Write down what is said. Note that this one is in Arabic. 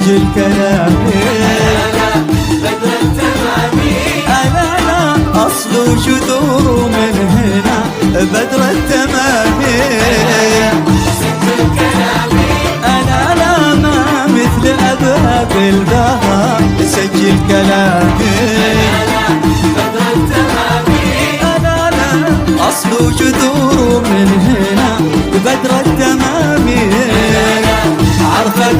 سجل كلامي بدر التمامي أنا لا أصل وجذور من هنا بدر التمامي سجل كلامي أنا لا ما مثل أبهى بالبهاء سجل كلامي بدر التمامي أنا لا أصل وجذور من هنا بدر التمامي عرفت